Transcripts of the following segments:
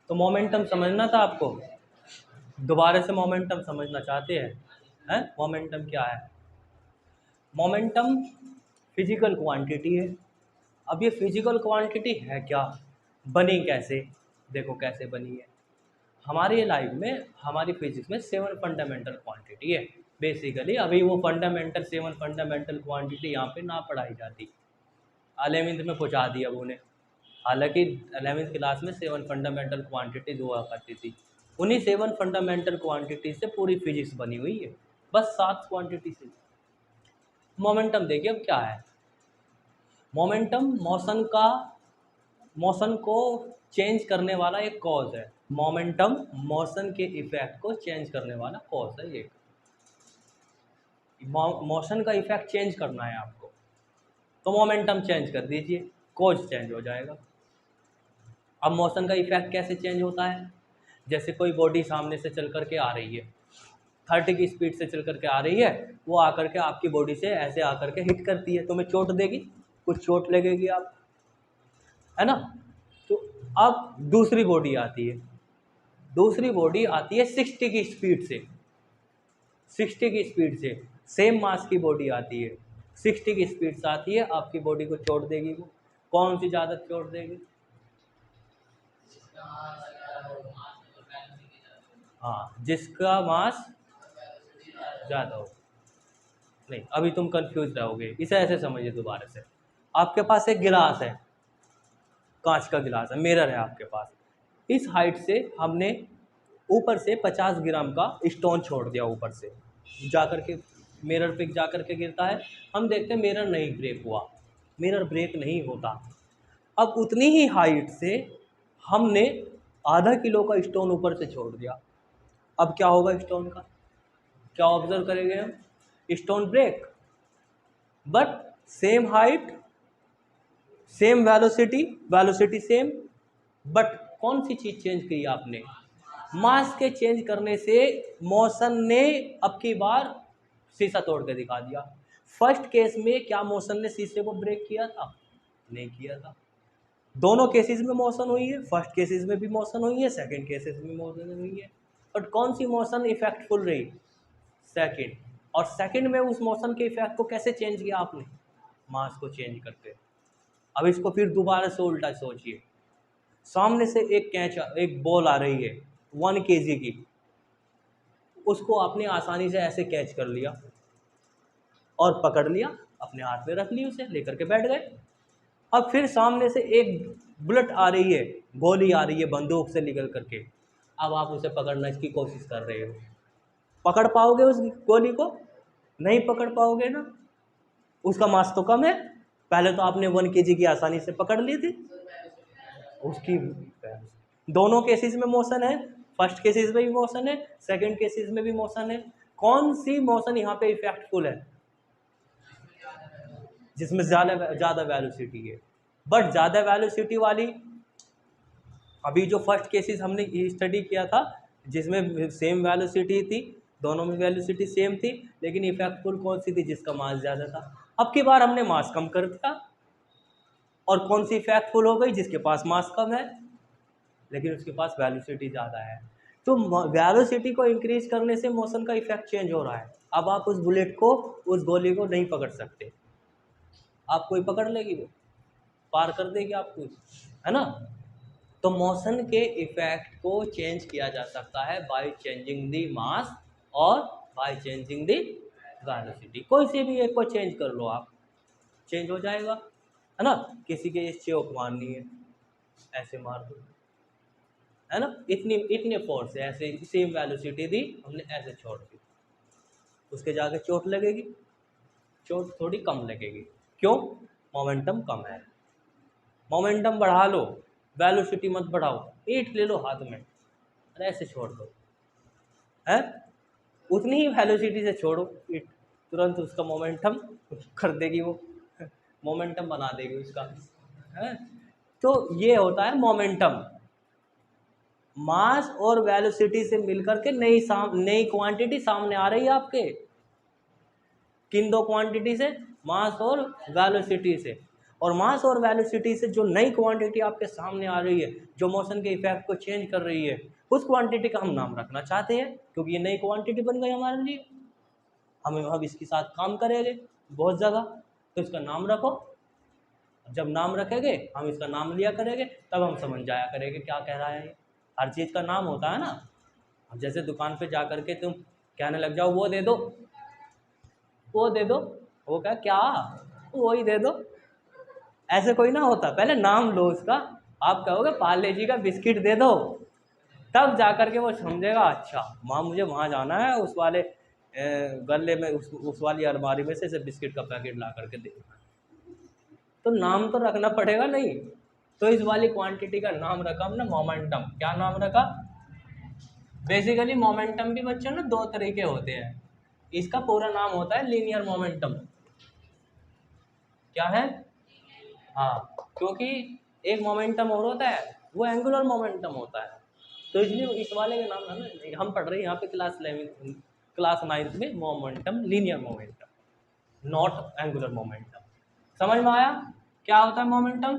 तो मोमेंटम समझना था आपको, दोबारा से मोमेंटम समझना चाहते हैं? मोमेंटम क्या है? मोमेंटम फिजिकल क्वांटिटी है। अब ये फिजिकल क्वांटिटी है क्या, बनी कैसे? देखो कैसे बनी है। हमारी लाइफ में, हमारी फिजिक्स में 7 फंडामेंटल क्वांटिटी है बेसिकली। अभी वो फंडामेंटल 7 फंडामेंटल क्वांटिटी यहाँ पे ना पढ़ाई जाती, 11वीं में पहुँचा दी अब उन्हें। हालांकि 11वीं क्लास में 7 फंडामेंटल क्वांटिटीज हुआ करती थी। उन्हीं 7 फंडामेंटल क्वांटिटी से पूरी फिजिक्स बनी हुई है, बस 7 क्वांटिटी से। मोमेंटम देखिए अब क्या है। मोमेंटम मोशन को चेंज करने वाला एक कॉज है। मोमेंटम मोशन के इफेक्ट को चेंज करने वाला कॉज है। ये मोशन का इफेक्ट चेंज करना है आपको, तो मोमेंटम चेंज कर दीजिए, कॉज चेंज हो जाएगा। अब मोशन का इफेक्ट कैसे चेंज होता है? जैसे कोई बॉडी सामने से चल करके आ रही है, 30 की स्पीड से चल करके आ रही है, वो आकर के आपकी बॉडी से ऐसे आकर के हिट करती है, तुम्हें चोट देगी, कुछ चोट लगेगी आप, है ना? तो अब दूसरी बॉडी आती है, 60 की स्पीड से, 60 की स्पीड से सेम मास की बॉडी आती है, 60 की स्पीड से आती है, आपकी बॉडी को चोट देगी। वो कौन सी ज़्यादा चोट देगी? हाँ, जिसका मास ज़्यादा हो। नहीं, अभी तुम कंफ्यूज रहोगे, इसे ऐसे समझिए दोबारा से। आपके पास एक गिलास है, कांच का गिलास है, मिरर है आपके पास। इस हाइट से हमने ऊपर से 50 ग्राम का स्टोन छोड़ दिया, ऊपर से जाकर के मिरर पे जाकर के गिरता है। हम देखते हैं मिरर नहीं ब्रेक हुआ, मिरर ब्रेक नहीं होता। अब उतनी ही हाइट से हमने आधा किलो का स्टोन ऊपर से छोड़ दिया, अब क्या होगा स्टोन का? क्या ऑब्जर्व करेंगे हम? Stone break, but same height, same velocity, velocity same, but कौन सी चीज चेंज की आपने? मास के चेंज करने से मोशन ने अब की बार शीशा तोड़ के दिखा दिया। फर्स्ट केस में क्या मोशन ने शीशे को ब्रेक किया था? नहीं किया था। दोनों केसेस में मोशन हुई है, फर्स्ट केसेस में भी मोशन हुई है, सेकंड केसेस में मोशन हुई है, बट कौन सी मोशन इफेक्टफुल रही? सेकंड। और सेकंड में उस मोशन के इफेक्ट को कैसे चेंज किया आपने? मास को चेंज करके। अब इसको फिर दोबारा से उल्टा सोचिए। सामने से एक बॉल आ रही है 1 kg की, उसको आपने आसानी से ऐसे कैच कर लिया और पकड़ लिया, अपने हाथ में रख ली, उसे लेकर के बैठ गए। अब फिर सामने से एक बुलेट आ रही है, गोली आ रही है बंदूक से निकल करके, अब आप उसे पकड़ने की कोशिश कर रहे हो, पकड़ पाओगे उस गोली को? नहीं पकड़ पाओगे ना, उसका मास तो कम है। पहले तो आपने 1 kg की आसानी से पकड़ ली थी उसकी। दोनों केसेस में मोशन है, फर्स्ट केसेस में भी मोशन है, सेकंड केसेस में भी मोशन है। कौन सी मोशन यहाँ पे इफेक्टफुल है? जिसमें ज़्यादा वेलोसिटी है। बट ज़्यादा वेलोसिटी वाली, अभी जो फर्स्ट केसेस हमने स्टडी किया था जिसमें सेम वेलोसिटी थी, दोनों में वेलोसिटी सेम थी, लेकिन इफेक्टफुल कौन सी थी? जिसका मास ज़्यादा था। अब की बार हमने मास कम कर दिया, और कौन सी इफेक्टफुल हो गई? जिसके पास मास कम है लेकिन उसके पास वेलोसिटी ज़्यादा है। तो वेलोसिटी को इंक्रीज करने से मोशन का इफेक्ट चेंज हो रहा है। अब आप उस बुलेट को, उस गोली को नहीं पकड़ सकते, आप कोई पकड़ लेगी, वो पार कर देगी आपको, है ना? तो मोशन के इफेक्ट को चेंज किया जा सकता है बाय चेंजिंग द मास और बाय चेंजिंग द वेलोसिटी। कोई से भी एक को चेंज कर लो आप, चेंज हो जाएगा, है ना? किसी के चौक मारनी है, ऐसे मार दो, है ना? इतने फोर्स से ऐसे सेम वेलोसिटी दी, हमने ऐसे छोड़ दी, उसके जाके चोट लगेगी? चोट थोड़ी कम लगेगी। क्यों? मोमेंटम कम है। मोमेंटम बढ़ा लो, वेलोसिटी मत बढ़ाओ। ईंट ले लो हाथ में और ऐसे छोड़ दो, है? उतनी ही वेलोसिटी से छोड़ो ईंट, तुरंत उसका मोमेंटम कर देगी वो, मोमेंटम बना देगी उसका, है? तो ये होता है मोमेंटम। मास और वेलोसिटी से मिलकर के नई क्वांटिटी सामने आ रही है आपके। किन दो क्वांटिटी से? मास और वेलोसिटी से। और मास और वेलोसिटी से जो नई क्वांटिटी आपके सामने आ रही है, जो मोशन के इफेक्ट को चेंज कर रही है, उस क्वांटिटी का हम नाम रखना चाहते हैं, क्योंकि ये नई क्वांटिटी बन गई हमारे लिए, हम अब इसके साथ काम करेंगे बहुत जगह, तो इसका नाम रखो। जब नाम रखेंगे, हम इसका नाम लिया करेंगे, तब हम समझ जाया करेंगे क्या कह रहा है ये। हर चीज़ का नाम होता है ना। अब जैसे दुकान पे जा करके तुम कहने लग जाओ वो दे दो, वो दे दो, वो क्या वो ही दे दो, ऐसे कोई ना होता। पहले नाम लो उसका। आप कहोगे पार्ले जी का बिस्किट दे दो, तब जा करके वो समझेगा, अच्छा माँ मुझे वहाँ जाना है, उस वाले गले में, उस वाली अलमारी में से बिस्किट का पैकेट ला करके देना। तो नाम तो रखना पड़ेगा नहीं। तो इस वाली क्वांटिटी का नाम रखा हमने मोमेंटम। क्या नाम रखा? बेसिकली मोमेंटम भी बच्चों ना दो तरीके होते हैं। इसका पूरा नाम होता है लीनियर मोमेंटम। क्या है? हाँ, क्योंकि एक मोमेंटम और होता है, वो एंगुलर मोमेंटम होता है। तो इसलिए इस वाले का नाम है ना, हम पढ़ रहे हैं यहाँ पे क्लास 9th में, momentum, linear momentum, not angular momentum. समझ में आया क्या होता है momentum?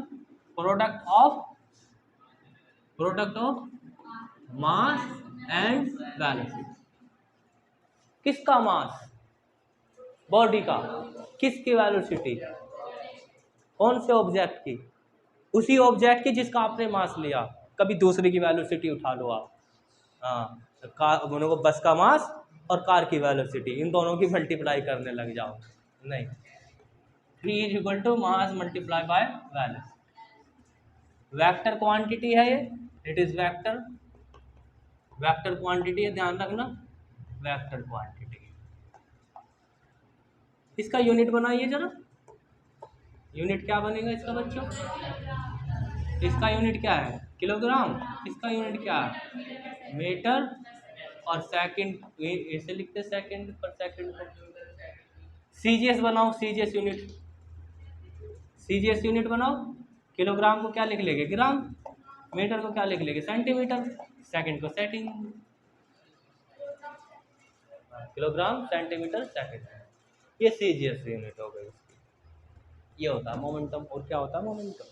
Product of mass and velocity. किसका मास? बॉडी का। किसकी वेलोसिटी? कौन से ऑब्जेक्ट की? उसी ऑब्जेक्ट की जिसका आपने मास लिया। कभी दूसरे की वेलोसिटी उठा लो आप, हाँ, दोनों को, बस का मास और कार की वेलोसिटी, इन दोनों की मल्टीप्लाई करने लग जाओ, नहीं। 3 = मास multiply by velocity. Vector quantity है ये, इट इज वेक्टर क्वांटिटी है, ध्यान रखना, वेक्टर क्वांटिटी। इसका यूनिट बनाइए जरा। यूनिट क्या बनेगा इसका बच्चों? इसका यूनिट क्या है? किलोग्राम। इसका यूनिट क्या है? मीटर। और सेकंड, ऐसे लिखते सेकंड पर सेकंड को। सीजीएस बनाओ, सीजीएस यूनिट बनाओ। किलोग्राम को क्या लिख लेंगे? ग्राम। मीटर को क्या लिख लेंगे? सेंटीमीटर। सेकंड को सेटिंग, किलोग्राम, सेंटीमीटर, सेकंड। ये सीजीएस यूनिट हो गई। ये होता है मोमेंटम। और क्या होता है मोमेंटम?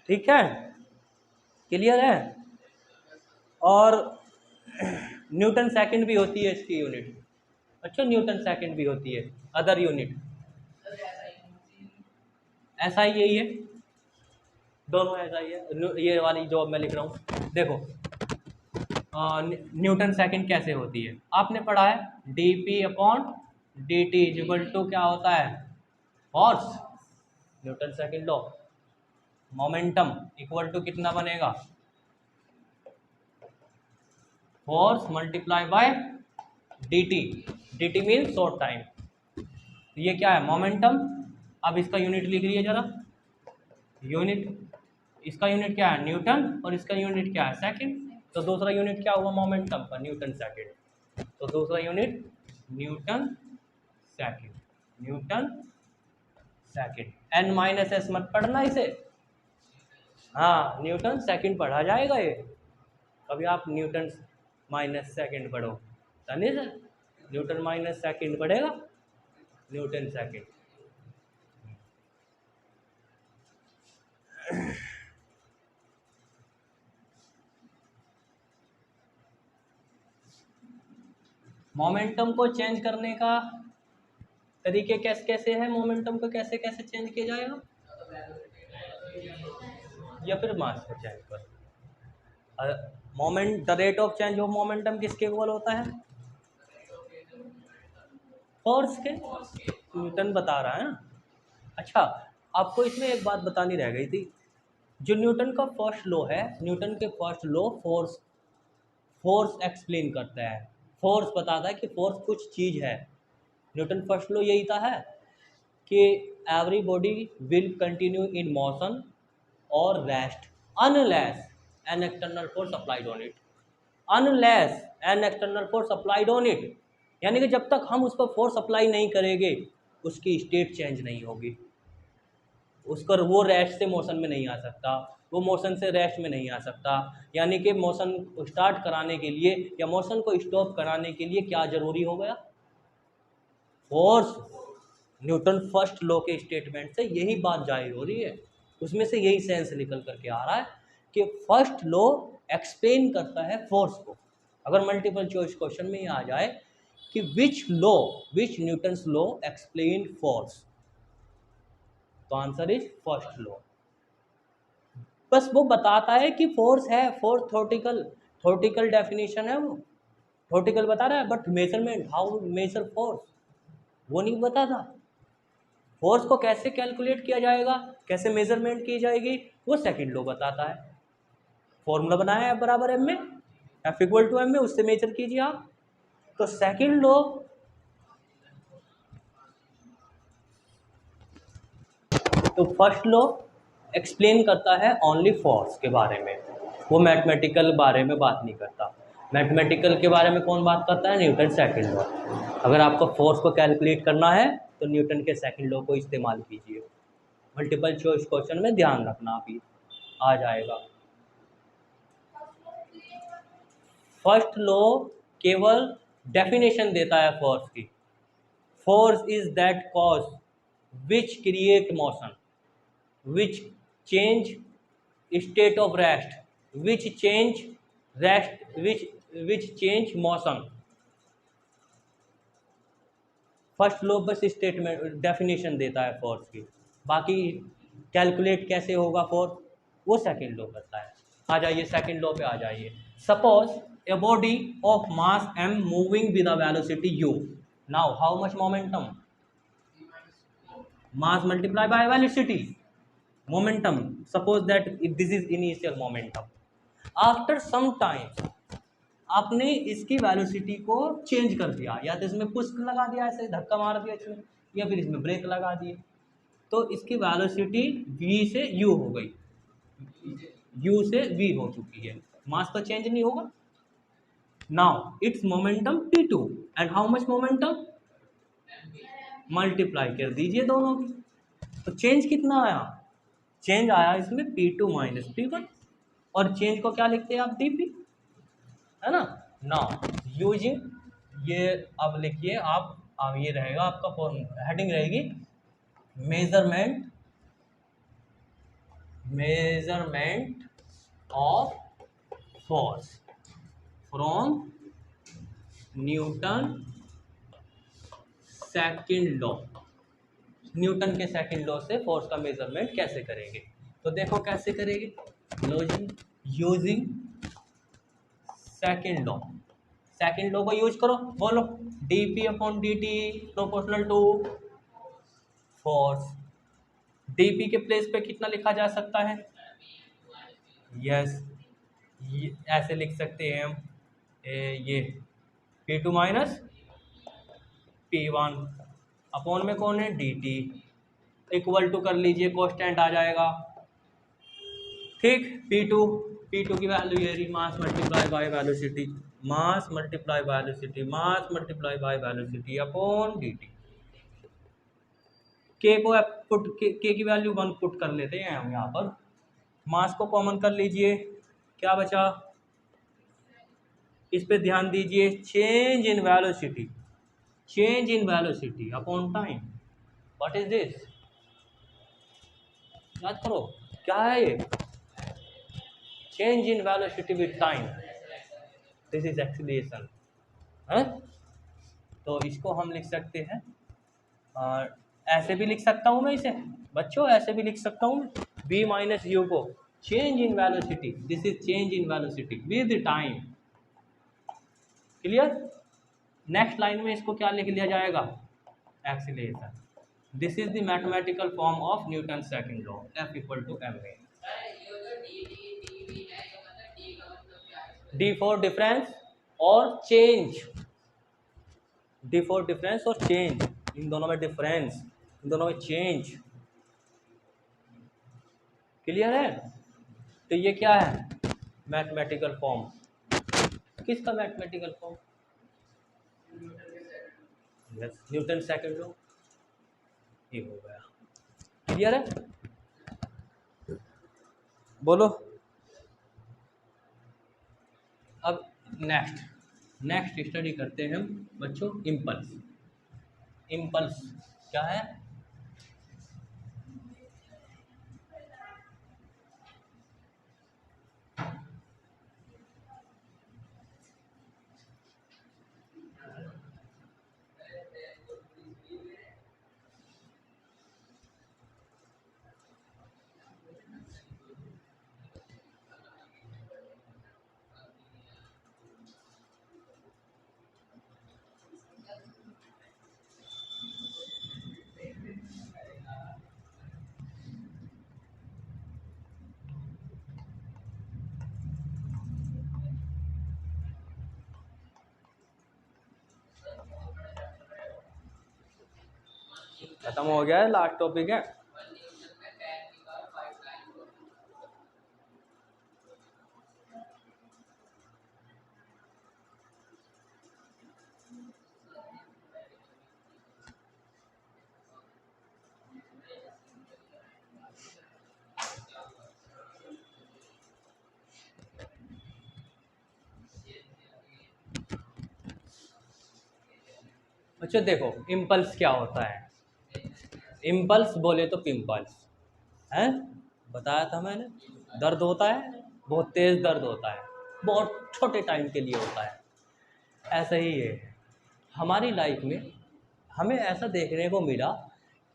ठीक है, क्लियर है? और न्यूटन सेकंड भी होती है इसकी यूनिट। अच्छा, न्यूटन सेकंड भी होती है। अदर यूनिट ऐसा ही, यही है, दोनों ऐसा ही है। ये वाली जो मैं लिख रहा हूँ, देखो, न्यूटन सेकंड कैसे होती है? आपने पढ़ा है dp/dt = क्या होता है? Force. Newton second law. Momentum equal to कितना बनेगा? Force multiply by dt। dt mean short time. ये क्या है? मोमेंटम। अब इसका यूनिट लिख लीजिए जरा। यूनिट, इसका यूनिट क्या है? न्यूटन। और इसका यूनिट क्या है? सेकंड। तो दूसरा यूनिट क्या हुआ मोमेंटम का? Newton second. तो दूसरा यूनिट न्यूटन सेकंड। n-s मत पढ़ना इसे, हाँ, न्यूटन सेकंड पढ़ा जाएगा ये। कभी आप न्यूटन -सेकंड पढ़ो, नहीं सर, न्यूटन -सेकंड पढ़ेगा, न्यूटन सेकंड। मोमेंटम को चेंज करने का तरीके कैसे कैसे है? मोमेंटम को कैसे कैसे चेंज किया जाएगा? या फिर मास को चेंज कर। Moment, the rate of change of momentum किसके इक्वल होता है? फोर्स के। न्यूटन बता रहा है ना। अच्छा, आपको इसमें एक बात बतानी रह गई थी। जो न्यूटन का फर्स्ट लॉ है, न्यूटन के फर्स्ट लॉ फोर्स एक्सप्लेन करता है। फोर्स बताता है कि फोर्स कुछ चीज़ है। न्यूटन फर्स्ट लॉ यही था है कि everybody will continue in motion और rest unless an external force applied on it. Unless an external force applied on it, यानी कि जब तक हम उस पर फोर्स अप्लाई नहीं करेंगे, उसकी स्टेट चेंज नहीं होगी। उसका वो रेस्ट से मोशन में नहीं आ सकता, वो मोशन से रेस्ट में नहीं आ सकता। यानी कि मोशन को स्टार्ट कराने के लिए या मोशन को स्टॉप कराने के लिए क्या ज़रूरी हो गया? फोर्स। न्यूटन फर्स्ट लॉ के स्टेटमेंट से यही बात जाहिर हो रही है, उसमें से यही सेंस निकल करके आ रहा है कि फर्स्ट लॉ एक्सप्लेन करता है फोर्स को। अगर मल्टीपल चॉइस क्वेश्चन में ये आ जाए कि विच न्यूटन्स लॉ एक्सप्लेन फोर्स, तो आंसर इज फर्स्ट लॉ। बस वो बताता है कि फोर्स है, फोर्स थॉर्टिकल डेफिनेशन है, वो थॉर्टिकल बता रहा है, but measurement, how measure force, वो नहीं बताता। फोर्स को कैसे कैलकुलेट किया जाएगा, कैसे मेजरमेंट की जाएगी, वो सेकंड लॉ बताता है। फॉर्मूला बनाया है बराबर एम में, एफ इक्वल टू एम में, उससे मेजर कीजिए आप। तो सेकंड लॉ, तो फर्स्ट लॉ एक्सप्लेन करता है ओनली फोर्स के बारे में, वो मैथमेटिकल बारे में बात नहीं करता। मैथमेटिकल के बारे में कौन बात करता है, न्यूटन सेकंड लॉ। अगर आपको फोर्स को कैलकुलेट करना है तो न्यूटन के सेकंड लॉ को इस्तेमाल कीजिए। मल्टीपल चॉइस क्वेश्चन में ध्यान रखना, अभी आ जाएगा। फर्स्ट लॉ केवल डेफिनेशन देता है फोर्स की। Force is that cause which create motion, which change state of rest, which change change motion। First law बस स्टेटमेंट डेफिनेशन देता है फोर्स की, बाकी कैलकुलेट कैसे होगा फोर्स वो सेकंड लॉ करता है। आ जाइए सेकंड लॉ पे आ जाइए। Suppose a body of mass m moving with a velocity u, now how much momentum, mass multiplied by velocity, momentum, suppose that this is initial momentum, after some time आपने इसकी velocity को change कर दिया, या तो इसमें push लगा दिया, ऐसे धक्का मार दिया इसमें, या फिर इसमें ब्रेक लगा दिए, तो इसकी वेलोसिटी v से u हो गई, u से v हो चुकी है, मास तो चेंज नहीं होगा। Now it's momentum p2 and how much momentum, multiply कर दीजिए दोनों की, तो चेंज कितना आया, चेंज आया इसमें P2 माइनस P1, और चेंज को क्या लिखते हैं आप, dP, है ना। नाउ यूजिंग ये, अब लिखिए आप, अब ये रहेगा आपका हेडिंग रहेगी measurement of force from Newton second law. Newton के सेकंड लॉ से फोर्स का मेजरमेंट कैसे करेंगे, तो देखो कैसे करेंगे, using second law, second law को यूज करो, बोलो dP upon dt proportional to force. dP के प्लेस पे कितना लिखा जा सकता है, यस, ऐसे लिख सकते हैं हम, ये P2 माइनस P1 अपॉन में कौन है, dt, इक्वल टू कर लीजिए, कांस्टेंट आ जाएगा, ठीक। P2 की वैल्यू ये रही, मास multiply by velocity, mass multiply by velocity, mass multiply by velocity upon dt। के को पुट के की वैल्यू 1 पुट कर लेते हैं हम यहाँ पर, मास को कॉमन कर लीजिए, क्या बचा, इस पे ध्यान दीजिए, change in velocity upon time, what is this, याद करो क्या है ये, change in velocity with time, this is acceleration है। तो इसको हम लिख सकते हैं, और ऐसे भी लिख सकता हूँ मैं इसे, बच्चों ऐसे भी लिख सकता हूँ, v माइनस यू को change in velocity, this is change in velocity with time, clear. Next line में इसको क्या लिख लिया जाएगा, acceleration. This is the mathematical form of Newton second law, F equal to ma। D for difference और change, D for difference और change, इन दोनों में डिफरेंस, इन दोनों में चेंज, क्लियर है। तो ये क्या है, मैथमेटिकल फॉर्म, किसका mathematical form, yes, Newton second law, ये हो गया, क्लियर है। बोलो अब नेक्स्ट स्टडी करते हैं हम बच्चों, इम्पल्स। क्या है? खत्म हो गया है, लास्ट टॉपिक है। अच्छा देखो, इम्पल्स क्या होता है? इम्पल्स बोले तो पिम्पल्स है, बताया था मैंने। दर्द होता है, बहुत तेज दर्द होता है, बहुत छोटे टाइम के लिए होता है। ऐसा ही है हमारी लाइफ में। हमें ऐसा देखने को मिला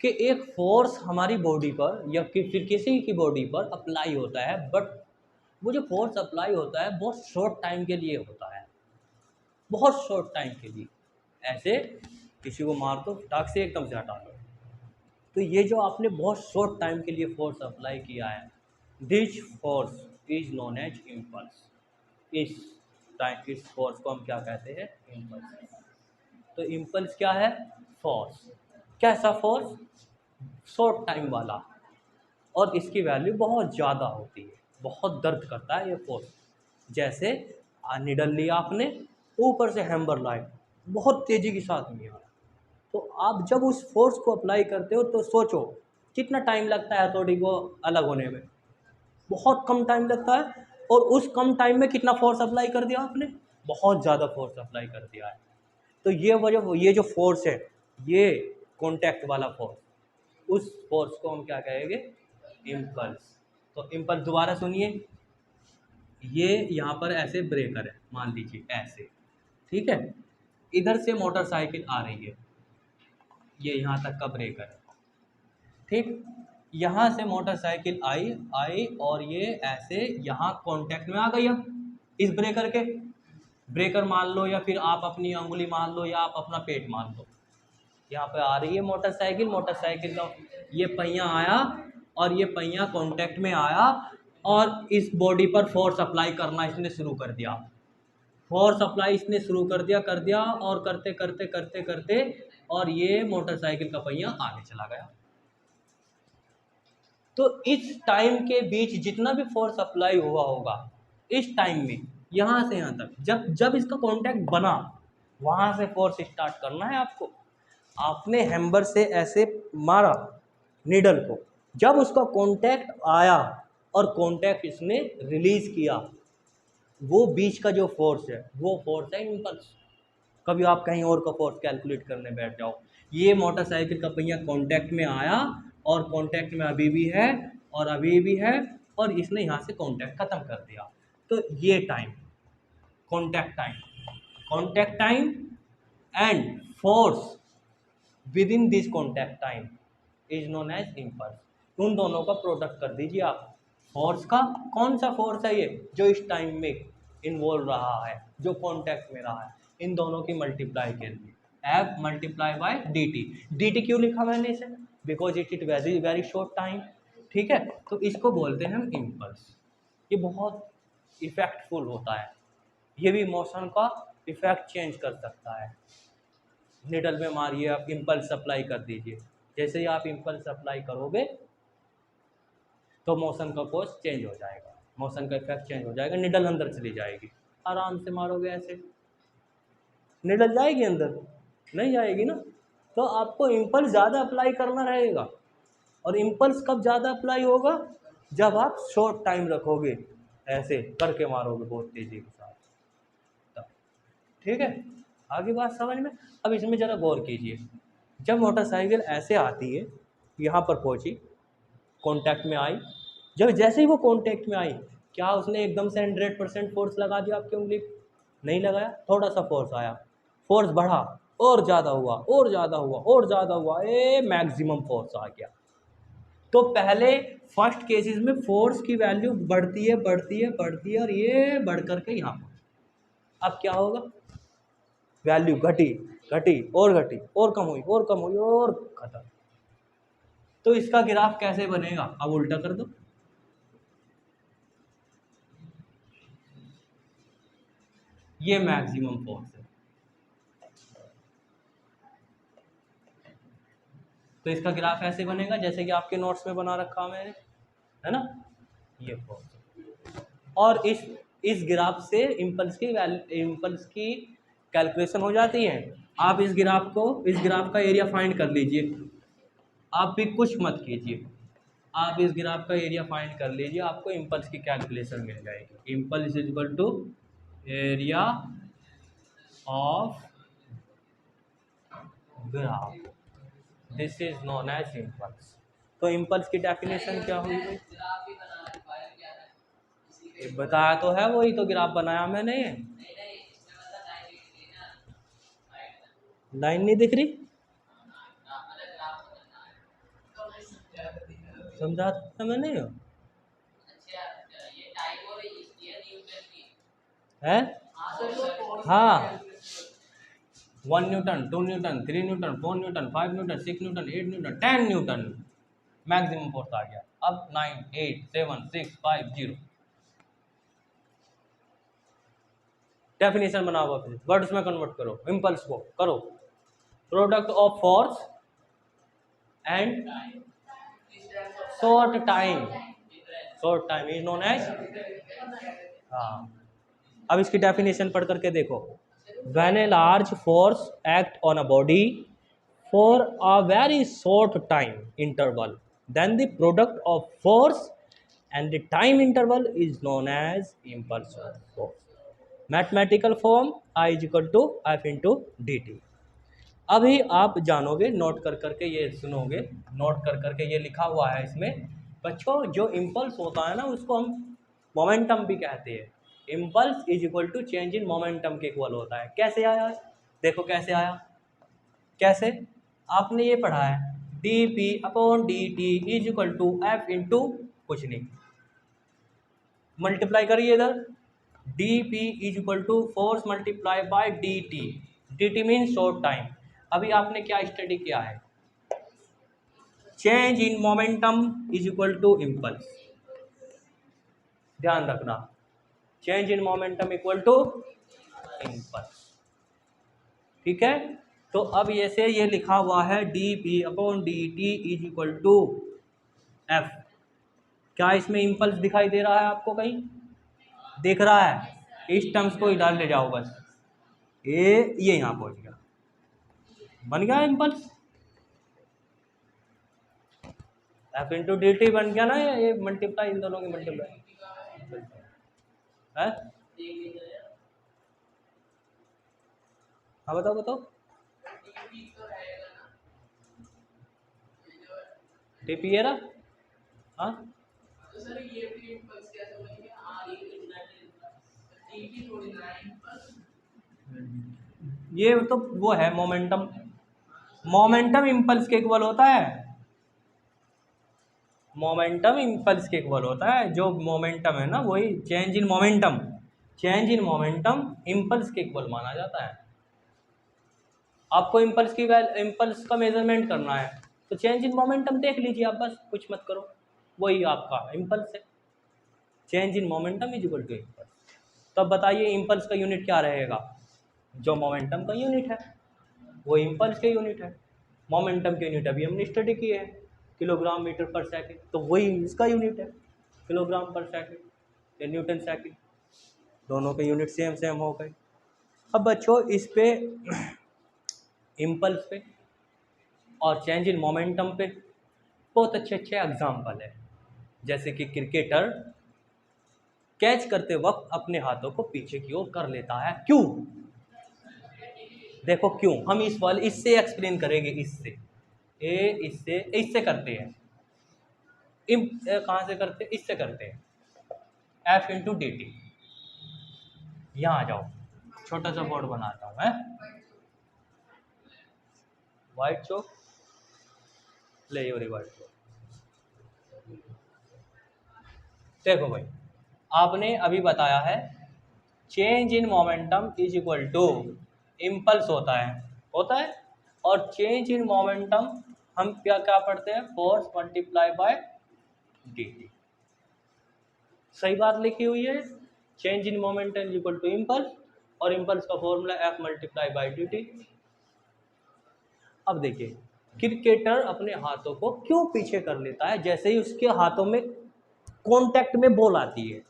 कि एक फोर्स हमारी बॉडी पर या फिर किसी की बॉडी पर अप्लाई होता है, बट वो जो फोर्स अप्लाई होता है बहुत शॉर्ट टाइम के लिए होता है, बहुत शॉर्ट टाइम के लिए। ऐसे किसी को मार दो, फटाक से एकदम से हटा दो। तो ये जो आपने बहुत शॉर्ट टाइम के लिए फोर्स अप्लाई किया है, this force is known as impulse. इस फोर्स को हम क्या कहते हैं? इम्पल्स। तो इम्पल्स क्या है? फोर्स। कैसा फोर्स? शॉर्ट टाइम वाला, और इसकी वैल्यू बहुत ज़्यादा होती है, बहुत दर्द करता है ये फोर्स। जैसे निडल लिया आपने, ऊपर से हैमर लाए, बहुत तेज़ी के साथ में आया, तो आप जब उस फोर्स को अप्लाई करते हो तो सोचो कितना टाइम लगता है हथौड़ी को अलग होने में? बहुत कम टाइम लगता है। और उस कम टाइम में कितना फोर्स अप्लाई कर दिया आपने? बहुत ज़्यादा फोर्स अप्लाई कर दिया है। तो ये जो फोर्स है, ये कॉन्टैक्ट वाला फोर्स, उस फोर्स को हम क्या कहेंगे? इम्पल्स। तो इम्पल्स दोबारा सुनिए। ये यहाँ पर ऐसे ब्रेकर है, मान लीजिए ऐसे, ठीक है। इधर से मोटरसाइकिल आ रही है, ये यहाँ तक का ब्रेकर है, ठीक। यहाँ से मोटरसाइकिल आई आई और ये ऐसे यहाँ कांटेक्ट में आ गई। अब इस ब्रेकर के, ब्रेकर मान लो या फिर आप अपनी अंगुली मान लो या आप अपना पेट मान लो, यहाँ पे आ रही है मोटरसाइकिल। मोटरसाइकिल का ये पहिया आया और ये पहिया कांटेक्ट में आया और इस बॉडी पर फोर्स अप्लाई करना इसने शुरू कर दिया। फोर्स अप्लाई इसने शुरू कर दिया और करते करते करते करते और ये मोटरसाइकिल का पहिया आगे चला गया। तो इस टाइम के बीच जितना भी फोर्स अप्लाई हुआ होगा, इस टाइम में यहाँ से यहाँ तक, जब जब इसका कांटेक्ट बना, वहाँ से फोर्स स्टार्ट करना है आपको। आपने हैमर से ऐसे मारा नीडल को, जब उसका कांटेक्ट आया और कांटेक्ट इसने रिलीज किया, वो बीच का जो फोर्स है वो फोर्स है इम्पल्स। कभी आप कहीं और का फोर्स कैलकुलेट करने बैठ जाओ, ये मोटरसाइकिल का पहिया कांटेक्ट में आया और कांटेक्ट में अभी भी है और अभी भी है और इसने यहाँ से कांटेक्ट खत्म कर दिया। तो ये time, contact time and force within this contact time is known as impulse. उन दोनों का प्रोडक्ट कर दीजिए आप। फोर्स का कौन सा फोर्स है ये जो इस टाइम में इन्वॉल्व रहा है, जो कॉन्टैक्ट में रहा है, इन दोनों की मल्टीप्लाई के लिए F multiply by D T. D T क्यों लिखा मैंने इसे? Because it very very short time, ठीक है। तो इसको बोलते हैं हम इम्पल्स। ये बहुत इफेक्टफुल होता है, ये भी मोशन का इफेक्ट चेंज कर सकता है। निडल में मारिए, आप इम्पल्स अप्लाई कर दीजिए, जैसे ही आप इम्पल्स अप्लाई करोगे तो मोशन का कोर्स चेंज हो जाएगा, मोशन का इफेक्ट चेंज हो जाएगा, निडल अंदर चली जाएगी। आराम से मारोगे ऐसे, निडल जाएगी अंदर? नहीं जाएगी ना। तो आपको इम्पल्स ज़्यादा अप्लाई करना रहेगा। और इम्पल्स कब ज़्यादा अप्लाई होगा? जब आप शॉर्ट टाइम रखोगे, ऐसे करके मारोगे बहुत तेज़ी के साथ, तब। ठीक है, आगे बात समझ में? अब इसमें ज़रा गौर कीजिए। जब मोटरसाइकिल ऐसे आती है, यहाँ पर पहुंची, कांटेक्ट में आई, जब जैसे ही वो कांटेक्ट में आई, क्या उसने एकदम से 100% फोर्स लगा दिया आपकी उंगली? नहीं लगाया, थोड़ा सा फोर्स आया, फोर्स बढ़ा, और ज़्यादा हुआ, और ज़्यादा हुआ, और ज़्यादा हुआ, मैक्सिमम फोर्स आ गया। तो पहले फर्स्ट केसेस में फोर्स की वैल्यू बढ़ती है, बढ़ती है, बढ़ती है, और ये बढ़ करके यहाँ पर अब क्या होगा? वैल्यू घटी, घटी, और घटी, और कम हुई, और कम हुई, और खत्म। तो इसका ग्राफ कैसे बनेगा? अब उल्टा कर दो, ये मैक्सिमम फोर्स है, तो इसका ग्राफ ऐसे बनेगा जैसे कि आपके नोट्स में बना रखा मैंने, है ना, ये फोर्स। और इस ग्राफ से इम्पल्स की कैलकुलेशन हो जाती है। आप इस ग्राफ का एरिया फाइंड कर लीजिए, आप भी कुछ मत कीजिए, आप इस ग्राफ का एरिया फाइंड कर लीजिए, आपको इम्पल्स की कैलकुलेशन मिल जाएगी। Impulse is equal to area of graph, this is known as impulse. तो इम्पल्स की डेफिनेशन क्या हुई? बताया तो है, वही तो ग्राफ बनाया मैंने। लाइन नहीं दिख रही, समझा था मैंने है। हाँ, 1 newton, 2 newton, 3 newton, 4 newton, 5 newton, 6 newton, 8 newton, 10 newton maximum force आ गया। अब 9, 8, 7, 6, 5, 0 डेफिनेशन बनाओ, वर्ड्स में कन्वर्ट करो, इम्पल्स को करो, product of force and short time is known as. हाँ, अब इसकी डेफिनेशन पढ़ करके देखो। When a large force act on a body for a very short time interval, then the product of force and the time interval is known as impulse of force. Mathematical form I is equal to F into D T. अभी आप जानोगे, note कर करके ये सुनोगे, note कर करके ये लिखा हुआ है इसमें बच्चों। जो इम्पल्स होता है ना, उसको हम मोमेंटम भी कहते हैं। Impulse is equal to change in momentum के इक्वल होता है। कैसे आया? देखो कैसे आया, कैसे? आपने ये पढ़ा है, D P upon D T is equal to F into कुछ नहीं, मल्टीप्लाई करिए इधर, D P is equal to force multiply by D T. D T mean short time. अभी आपने क्या स्टडी किया है? Change in momentum is equal to impulse, ध्यान रखना, change in momentum equal to impulse, ठीक है। तो अब ऐसे ये लिखा हुआ है D P upon D T is equal to F. क्या इसमें इम्पल्स दिखाई दे रहा है आपको? कहीं दिख रहा है? इस टर्म्स को इधर ले जाओ बस, ये यहाँ पहुंच गया, बन गया impulse, F into D T बन गया ना, ये मल्टीप्लाई, इन दोनों की मल्टीप्लाई है। हाँ बताओ बताओ, डी पी है ना? हाँ, ये तो वो है मोमेंटम, मोमेंटम इम्पल्स के इक्वल होता है, मोमेंटम इम्पल्स के इक्वल होता है। जो मोमेंटम है ना, वही change in momentum, change in momentum impulse के इक्वल माना जाता है। आपको इम्पल्स का मेजरमेंट करना है तो चेंज इन मोमेंटम देख लीजिए आप, बस कुछ मत करो, वही आपका इम्पल्स है। Change in momentum is equal to impulse. तब बताइए इम्पल्स का यूनिट क्या रहेगा? जो मोमेंटम का यूनिट है वो इम्पल्स के यूनिट है। मोमेंटम के यूनिट अभी हमने स्टडी किए हैं, किलोग्राम मीटर पर सेकंड, तो वही इसका यूनिट है, किलोग्राम पर सेकंड या न्यूटन सेकंड, दोनों के यूनिट सेम सेम हो गए। अब बच्चों इस पे इम्पल्स पे और चेंज इन मोमेंटम पे बहुत अच्छे अच्छे एग्जाम्पल है, जैसे कि क्रिकेटर कैच करते वक्त अपने हाथों को पीछे की ओर कर लेता है, क्यों? देखो क्यों, हम इस वाले इससे एक्सप्लेन करेंगे, इससे इससे करते हैं, कहाँ से करते हैं, इससे करते हैं, F इंटू डी टी। यहाँ आ जाओ, छोटा सा बोर्ड बनाता हूँ, है व्हाइट चौक ले, ये व्हाइट चौक। देखो भाई, आपने अभी बताया है change in momentum is equal to impulse होता है, और चेंज इन मोमेंटम हम क्या क्या पढ़ते हैं, force multiply by D T. सही बात लिखी हुई है, change in momentum is equal to impulse, और इम्पल्स का formula F multiply by D T. अब देखिए, क्रिकेटर अपने हाथों को क्यों पीछे कर लेता है, जैसे ही उसके हाथों में कांटेक्ट में बॉल आती है,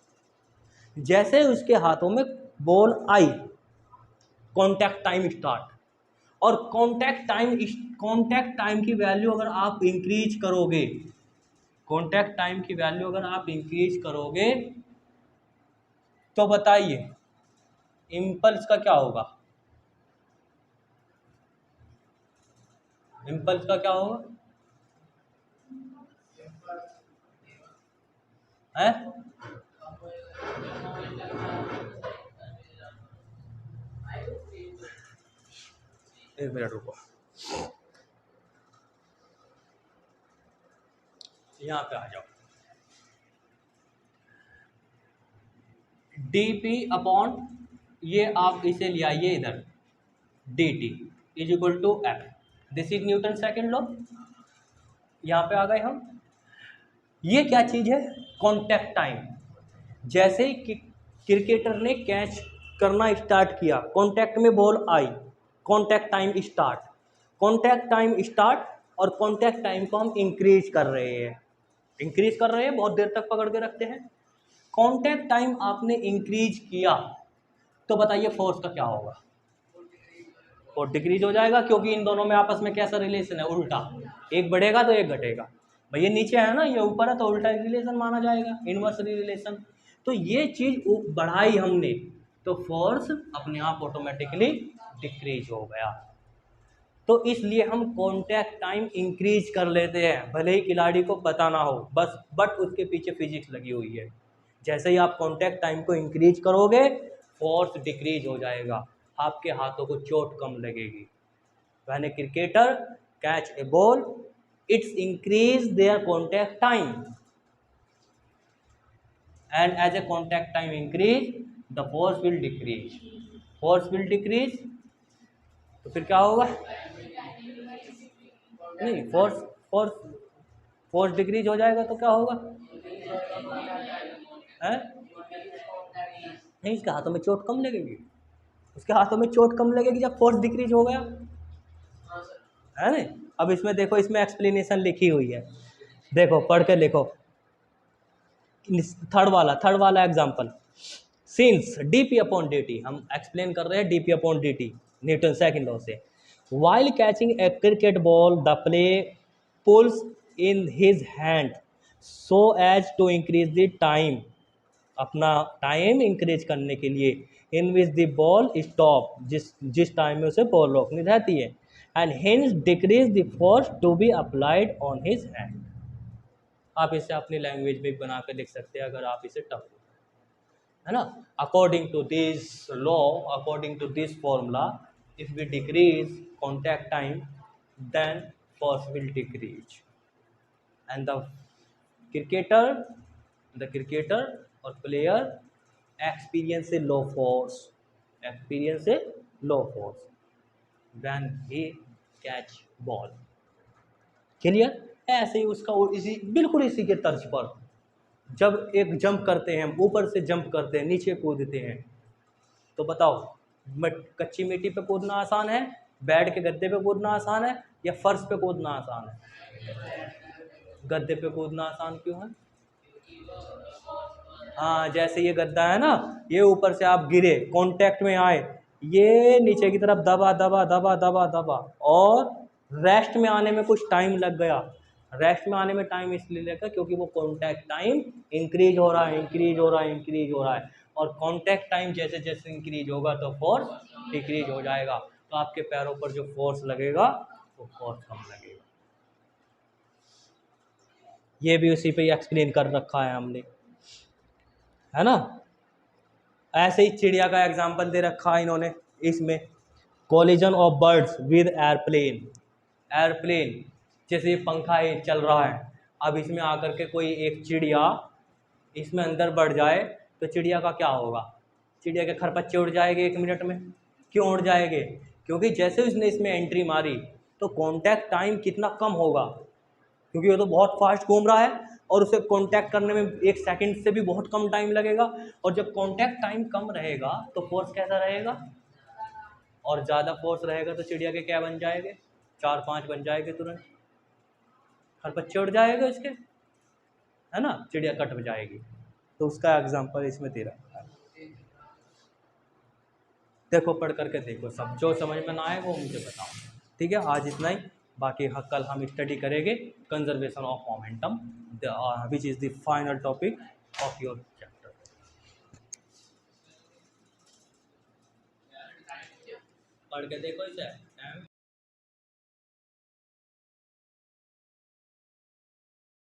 जैसे उसके हाथों में बॉल आई, कांटेक्ट टाइम स्टार्ट, और कांटेक्ट टाइम की वैल्यू अगर आप इंक्रीज करोगे, कांटेक्ट टाइम की वैल्यू अगर आप इंक्रीज करोगे तो बताइए इम्पल्स का क्या होगा, इम्पल्स का क्या होगा, है एक मिनट रुको, यहाँ पे आ जाओ, डी पी अपॉन, ये आप इसे ले आइए इधर, D T is equal to F, this is Newton second law. यहाँ पे आ गए हम, ये क्या चीज़ है, कांटेक्ट टाइम। जैसे ही क्रिकेटर ने कैच करना स्टार्ट किया, कांटेक्ट में बॉल आई, contact time start, contact time start, और कांटेक्ट टाइम को हम इंक्रीज कर रहे हैं, बहुत देर तक पकड़ के रखते हैं। कांटेक्ट टाइम आपने इंक्रीज किया तो बताइए फोर्स का क्या होगा, और डिक्रीज हो जाएगा, क्योंकि इन दोनों में आपस में कैसा रिलेशन है, उल्टा, एक बढ़ेगा तो एक घटेगा। भाई ये नीचे है ना, ये ऊपर है, तो उल्टा रिलेशन माना जाएगा, इनवर्स रिलेशन। तो ये चीज़ बढ़ाई हमने तो फोर्स अपने आप ऑटोमेटिकली डिक्रीज हो गया। तो इसलिए हम कांटेक्ट टाइम इंक्रीज कर लेते हैं, भले ही खिलाड़ी को पता ना हो, बस बट उसके पीछे फिजिक्स लगी हुई है। जैसे ही आप कांटेक्ट टाइम को इंक्रीज करोगे, फोर्स डिक्रीज हो जाएगा, आपके हाथों को चोट कम लगेगी। When a cricketer catch a ball, it's increase their contact time, and as a contact time increase the force will decrease. तो फिर क्या होगा, नहीं, फोर्स डिक्रीज हो जाएगा तो क्या होगा, है नहीं, इसके हाथों में चोट कम लगेगी, उसके हाथों में चोट कम लगेगी जब फोर्स डिक्रीज हो गया, है ना। अब इसमें देखो, इसमें एक्सप्लेनेशन लिखी हुई है, देखो पढ़ के देखो, थर्ड वाला example, since DP upon D, हम एक्सप्लेन कर रहे हैं DP upon D, Newton second law से। While catching a cricket ball, the play pulls in his hand so as to increase the time, अपना टाइम इंक्रीज करने के लिए, in which the ball stop, जिस time में उसे ball रोकनी रहती है, and hence decrease the force to be applied on his hand. आप इसे अपनी लैंग्वेज में बना कर लिख सकते हैं अगर आप इसे टफ, है ना। According to this law, according to this formula, if we decrease contact time then force will decrease, and the cricketer और player experience a low force when he catch ball. Clear. ऐसे ही उसका बिल्कुल इसी के तर्ज पर, जब एक जंप करते हैं, ऊपर से जंप करते हैं, नीचे कूदते हैं, तो बताओ कच्ची मिट्टी पे कूदना आसान है, बैठ के गद्दे पे कूदना आसान है, या फर्श पे कूदना आसान है? गद्दे पे कूदना आसान क्यों है? हाँ, जैसे ये गद्दा है ना, ये ऊपर से आप गिरे, कांटेक्ट में आए, ये नीचे की तरफ दबा दबा दबा दबा दबा, और रेस्ट में आने में कुछ टाइम लग गया। रेस्ट में आने में टाइम इसलिए लगा क्योंकि वो कांटेक्ट टाइम इंक्रीज हो रहा है, और कांटेक्ट टाइम जैसे जैसे इंक्रीज होगा तो फोर्स डिक्रीज हो जाएगा। तो आपके पैरों पर जो फोर्स लगेगा वो फोर्स कम लगेगा। ये भी उसी पे एक्सप्लेन कर रखा है हमने, है ना। ऐसे ही चिड़िया का एग्जाम्पल दे रखा है इन्होंने इसमें, collision of birds with airplane. Airplane जैसे ये पंखा है चल रहा है, अब इसमें आकर के कोई एक चिड़िया इसमें अंदर बढ़ जाए तो चिड़िया का क्या होगा? चिड़िया के खरपच्चे उड़ जाएंगे 1 मिनट में। क्यों उड़ जाएंगे? क्योंकि जैसे उसने इसमें एंट्री मारी तो कांटेक्ट टाइम कितना कम होगा, क्योंकि वो तो बहुत फास्ट घूम रहा है और उसे कांटेक्ट करने में 1 सेकंड से भी बहुत कम टाइम लगेगा। और जब कांटेक्ट टाइम कम रहेगा तो फोर्स कैसा रहेगा? और ज़्यादा फोर्स रहेगा तो चिड़िया के क्या बन जाएंगे? 4-5 बन जाएंगे तुरंत, खरपच्चे उड़ जाएगा इसके, है ना, चिड़िया कट हो जाएगी। तो उसका एग्जाम्पल इसमें दे रखा है। देखो पढ़ करके देखो, सब जो समझ में ना आए वो मुझे बताओ, ठीक है। आज इतना ही, बाकी कल हम स्टडी करेंगे conservation of momentum, which is the final topic of your chapter. पढ़ के देखो इसे।